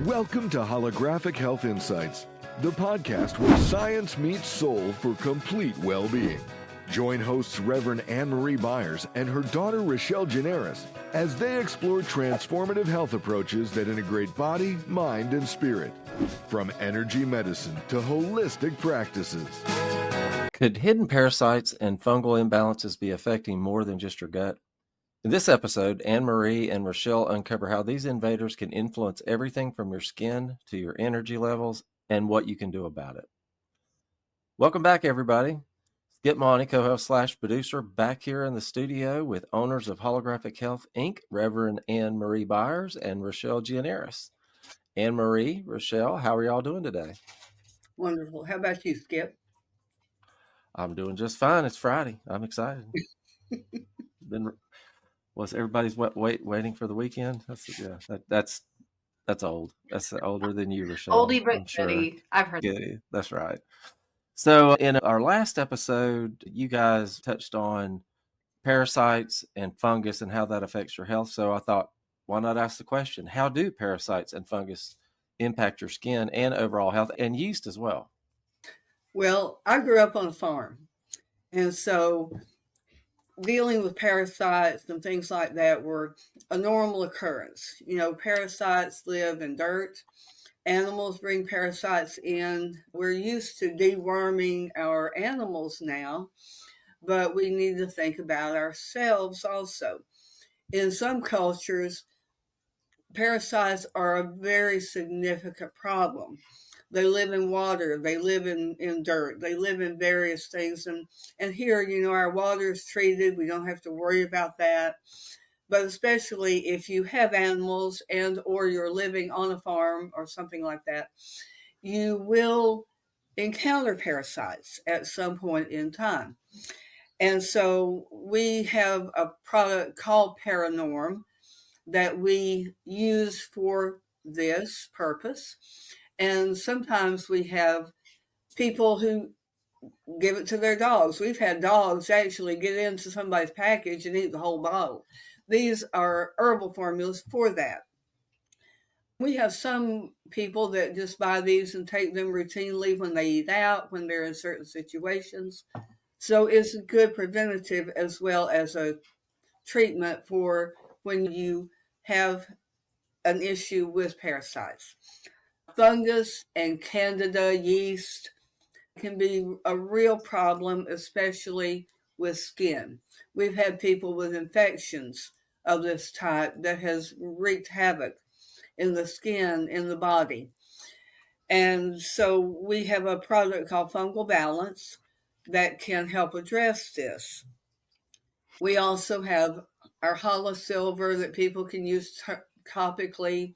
Welcome to Holographic Health Insights, the podcast where science meets soul for complete well-being. Join hosts Reverend Anne-Marie Byers and her daughter Rochelle Generis as they explore transformative health approaches that integrate body, mind, and spirit, from energy medicine to holistic practices. Could hidden parasites and fungal imbalances be affecting more than just your gut? In this episode, Anne-Marie and Rochelle uncover how these invaders can influence everything from your skin to your energy levels and what you can do about it. Welcome back, everybody. Skip Monty, co-host / producer, back here in the studio with owners of Holographic Health, Inc., Reverend Anne-Marie Byers and Rochelle Generis. Anne-Marie, Rochelle, how are y'all doing today? Wonderful. How about you, Skip? I'm doing just fine. It's Friday. I'm excited. Was everybody's waiting for the weekend? That's old. That's older than you, Rochelle. Oldie but goodie. Sure. I've heard. Yeah, that's right. So in our last episode, you guys touched on parasites and fungus and how that affects your health. So I thought, why not ask the question, how do parasites and fungus impact your skin and overall health, and yeast as well? Well, I grew up on a farm, and so dealing with parasites and things like that were a normal occurrence. You know, parasites live in dirt. Animals bring parasites in. We're used to deworming our animals now, but we need to think about ourselves also. In some cultures, parasites are a very significant problem. They live in water, they live in dirt, they live in various things. And here, you know, our water is treated. We don't have to worry about that. But especially if you have animals and or you're living on a farm or something like that, you will encounter parasites at some point in time. And so we have a product called Paranorm that we use for this purpose. And sometimes we have people who give it to their dogs. We've had dogs actually get into somebody's package and eat the whole bottle. These are herbal formulas for that. We have some people that just buy these and take them routinely when they eat out, when they're in certain situations. So it's a good preventative as well as a treatment for when you have an issue with parasites. Fungus and candida yeast can be a real problem, especially with skin. We've had people with infections of this type that has wreaked havoc in the skin, in the body. And so we have a product called Fungal Balance that can help address this. We also have our Hollow Silver that people can use topically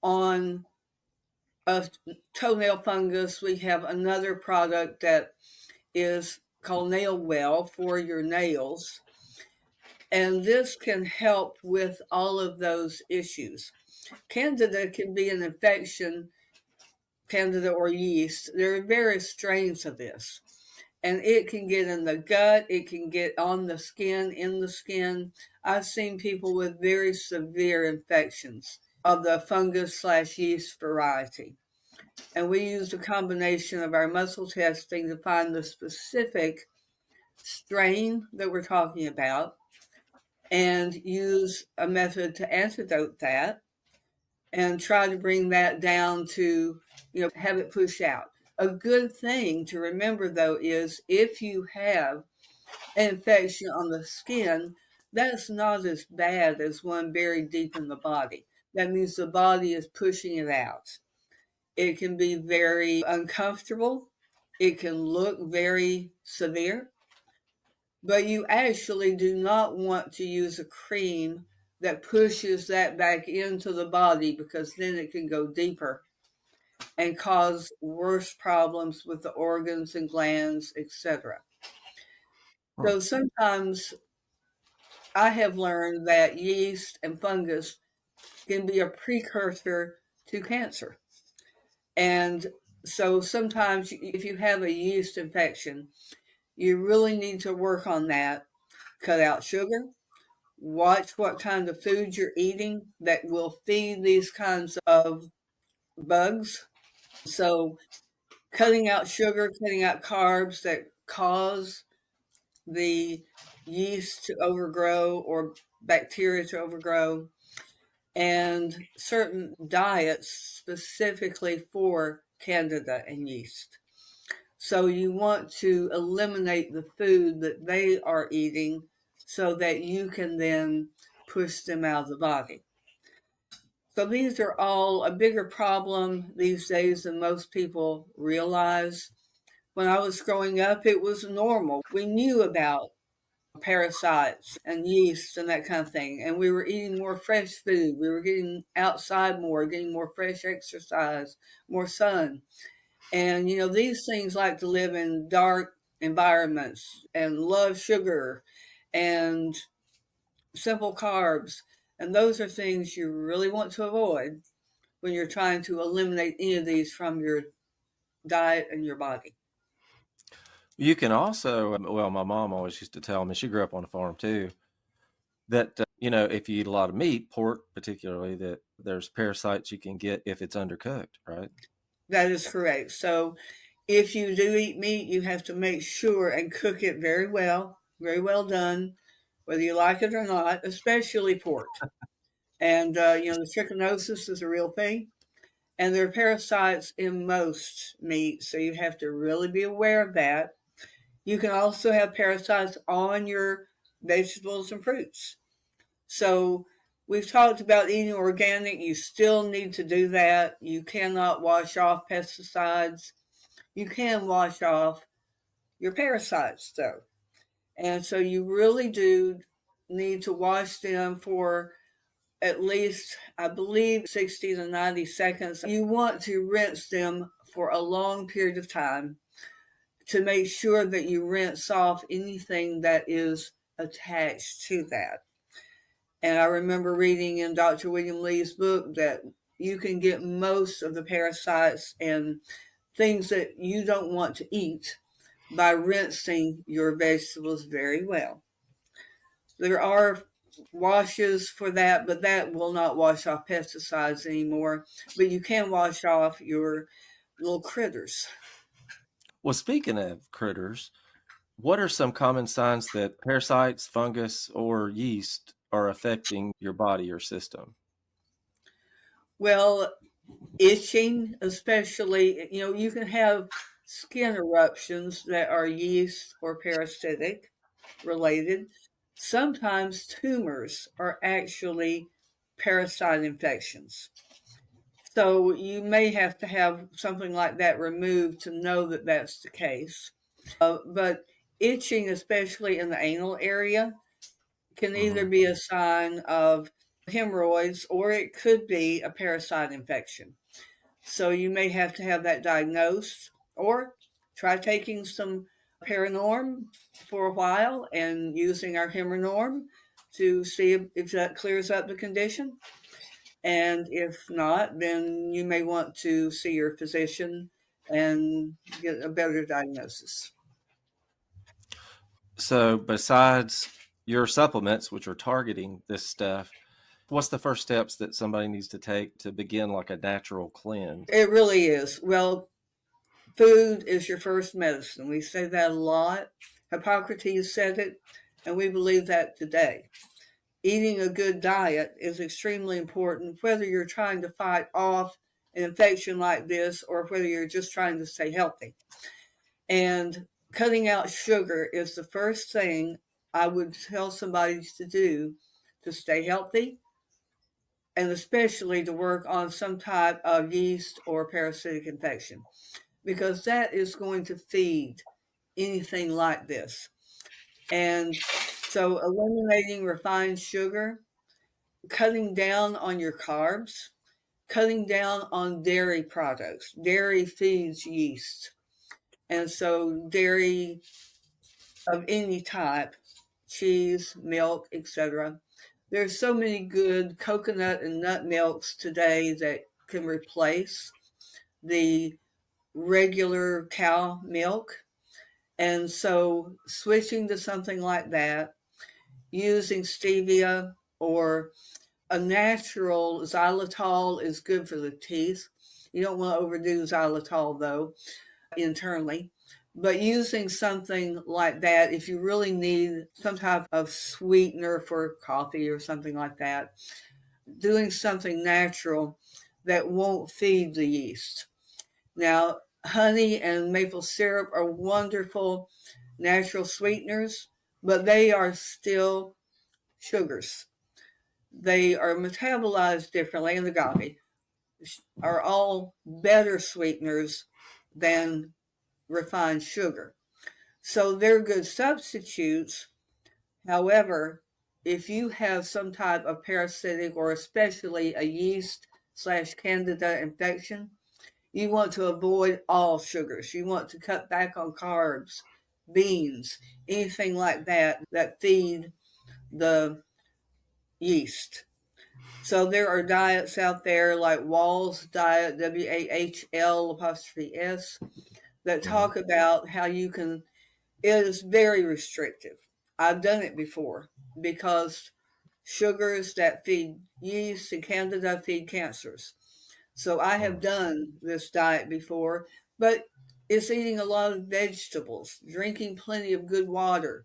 on a toenail fungus. We have another product that is called Nail Well for your nails. And this can help with all of those issues. Candida can be an infection, candida or yeast. There are various strains of this. And it can get in the gut. It can get on the skin, in the skin. I've seen people with very severe infections of the fungus / yeast variety. And we used a combination of our muscle testing to find the specific strain that we're talking about and use a method to antidote that and try to bring that down to, you know, have it push out. A good thing to remember, though, is if you have an infection on the skin, that's not as bad as one buried deep in the body. That means the body is pushing it out. It can be very uncomfortable. It can look very severe. But you actually do not want to use a cream that pushes that back into the body, because then it can go deeper and cause worse problems with the organs and glands, etc. So sometimes I have learned that yeast and fungus can be a precursor to cancer. And so sometimes if you have a yeast infection, you really need to work on that. Cut out sugar. Watch what kind of food you're eating that will feed these kinds of bugs. So cutting out sugar, cutting out carbs that cause the yeast to overgrow or bacteria to overgrow, and certain diets specifically for candida and yeast. So you want to eliminate the food that they are eating so that you can then push them out of the body. So these are all a bigger problem these days than most people realize. When I was growing up, it was normal. We knew about parasites and yeast and that kind of thing, and we were eating more fresh food. We were getting outside more, getting more fresh exercise, more sun. And, these things like to live in dark environments and love sugar and simple carbs. And those are things you really want to avoid when you're trying to eliminate any of these from your diet and your body. You can also, well, my mom always used to tell me, she grew up on a farm too, that, if you eat a lot of meat, pork particularly, that there's parasites you can get if it's undercooked, right? That is correct. So if you do eat meat, you have to make sure and cook it very well done, whether you like it or not, especially pork. And, the trichinosis is a real thing. And there are parasites in most meat, so you have to really be aware of that. You can also have parasites on your vegetables and fruits. So we've talked about eating organic. You still need to do that. You cannot wash off pesticides. You can wash off your parasites, though. And so you really do need to wash them for at least, I believe, 60 to 90 seconds. You want to rinse them for a long period of time to make sure that you rinse off anything that is attached to that. And I remember reading in Dr. William Lee's book that you can get most of the parasites and things that you don't want to eat by rinsing your vegetables very well. There are washes for that, but that will not wash off pesticides anymore. But you can wash off your little critters. Well, speaking of critters, what are some common signs that parasites, fungus, or yeast are affecting your body or system? Well, itching, especially, you can have skin eruptions that are yeast or parasitic related. Sometimes tumors are actually parasite infections. So you may have to have something like that removed to know that that's the case. But itching, especially in the anal area, can either be a sign of hemorrhoids or it could be a parasite infection. So you may have to have that diagnosed or try taking some Paranorm for a while and using our Hemorrhonorm to see if that clears up the condition. And if not, then you may want to see your physician and get a better diagnosis. So, besides your supplements, which are targeting this stuff, what's the first steps that somebody needs to take to begin like a natural cleanse? It really is. Well, food is your first medicine. We say that a lot. Hippocrates said it, and we believe that today. Eating a good diet is extremely important, whether you're trying to fight off an infection like this or whether you're just trying to stay healthy. And cutting out sugar is the first thing I would tell somebody to do to stay healthy and especially to work on some type of yeast or parasitic infection because that is going to feed anything like this. And so eliminating refined sugar, cutting down on your carbs, cutting down on dairy products. Dairy feeds yeast. And so dairy of any type, cheese, milk, etc. There's so many good coconut and nut milks today that can replace the regular cow milk. And so switching to something like that, using stevia or a natural xylitol is good for the teeth. You don't want to overdo xylitol, though, internally. But using something like that, if you really need some type of sweetener for coffee or something like that, doing something natural that won't feed the yeast. Now, honey and maple syrup are wonderful natural sweeteners, but they are still sugars. They are metabolized differently, and the agave are all better sweeteners than refined sugar. So they're good substitutes. However, if you have some type of parasitic or especially a yeast / candida infection, you want to avoid all sugars. You want to cut back on carbs, beans, anything like that that feed the yeast. So there are diets out there like Wall's diet, WAHL''S, that talk about how you can. It is very restrictive. I've done it before because sugars that feed yeast and candida feed cancers. So I have done this diet before, but it's eating a lot of vegetables, drinking plenty of good water,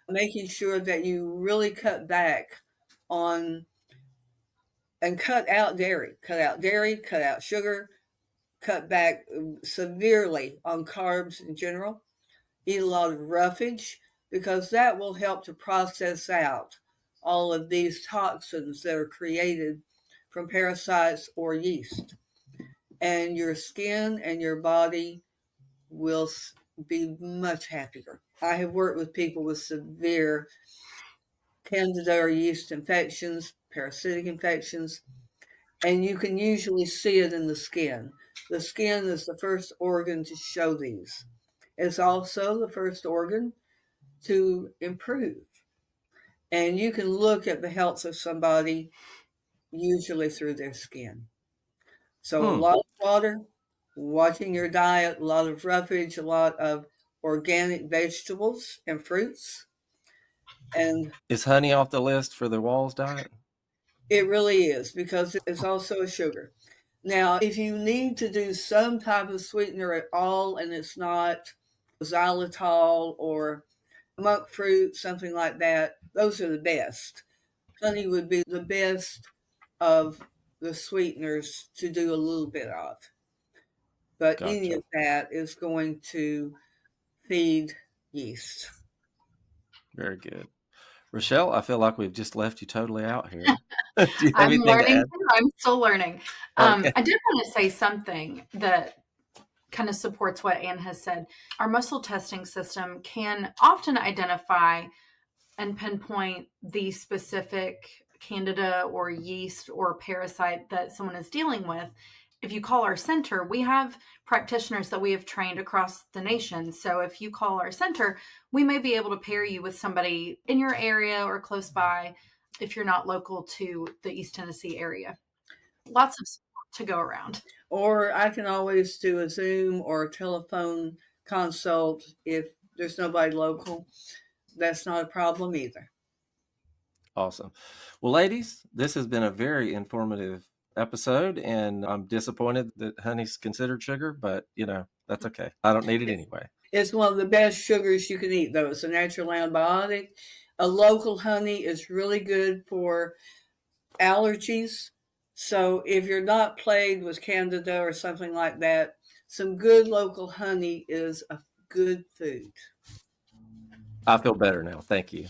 making sure that you really cut back on and cut out dairy, cut out sugar, cut back severely on carbs in general. Eat a lot of roughage because that will help to process out all of these toxins that are created from parasites or yeast. And your skin and your body will be much happier. I have worked with people with severe candida or yeast infections, parasitic infections, and you can usually see it in the skin. The skin is the first organ to show these. It's also the first organ to improve. And you can look at the health of somebody usually through their skin. So a lot of water, watching your diet, a lot of roughage, a lot of organic vegetables and fruits. And is honey off the list for the Walls diet? It really is because it's also a sugar. Now, if you need to do some type of sweetener at all and it's not xylitol or monk fruit, something like that, those are the best. Honey would be the best of the sweeteners to do a little bit of. But any of that is going to feed yeast. Very good. Rochelle, I feel like we've just left you totally out here. I'm learning too. I'm still learning. Okay. I did want to say something that kind of supports what Anne has said. Our muscle testing system can often identify and pinpoint the specific candida or yeast or parasite that someone is dealing with. If you call our center, we have practitioners that we have trained across the nation. So if you call our center, we may be able to pair you with somebody in your area or close by if you're not local to the East Tennessee area. Lots of support to go around. Or I can always do a Zoom or a telephone consult if there's nobody local. That's not a problem either. Awesome. Well, ladies, this has been a very informative episode, and I'm disappointed that honey's considered sugar, but that's okay. I don't need it anyway. It's one of the best sugars you can eat, though. It's a natural antibiotic. A local honey is really good for allergies. So if you're not plagued with candida or something like that, some good local honey is a good food. I feel better now. Thank you.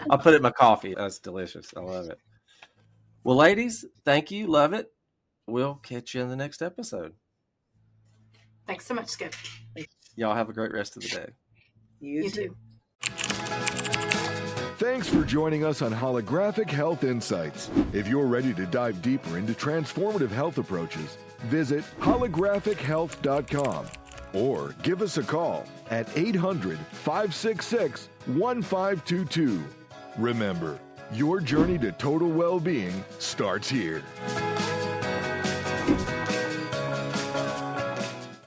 I'll put it in my coffee. That's delicious. I love it. Well, ladies, thank you. Love it. We'll catch you in the next episode. Thanks so much, Skip. Y'all have a great rest of the day. You too. Thanks for joining us on Holographic Health Insights. If you're ready to dive deeper into transformative health approaches, visit holographichealth.com or give us a call at 800-566-1522. Remember, your journey to total well-being starts here.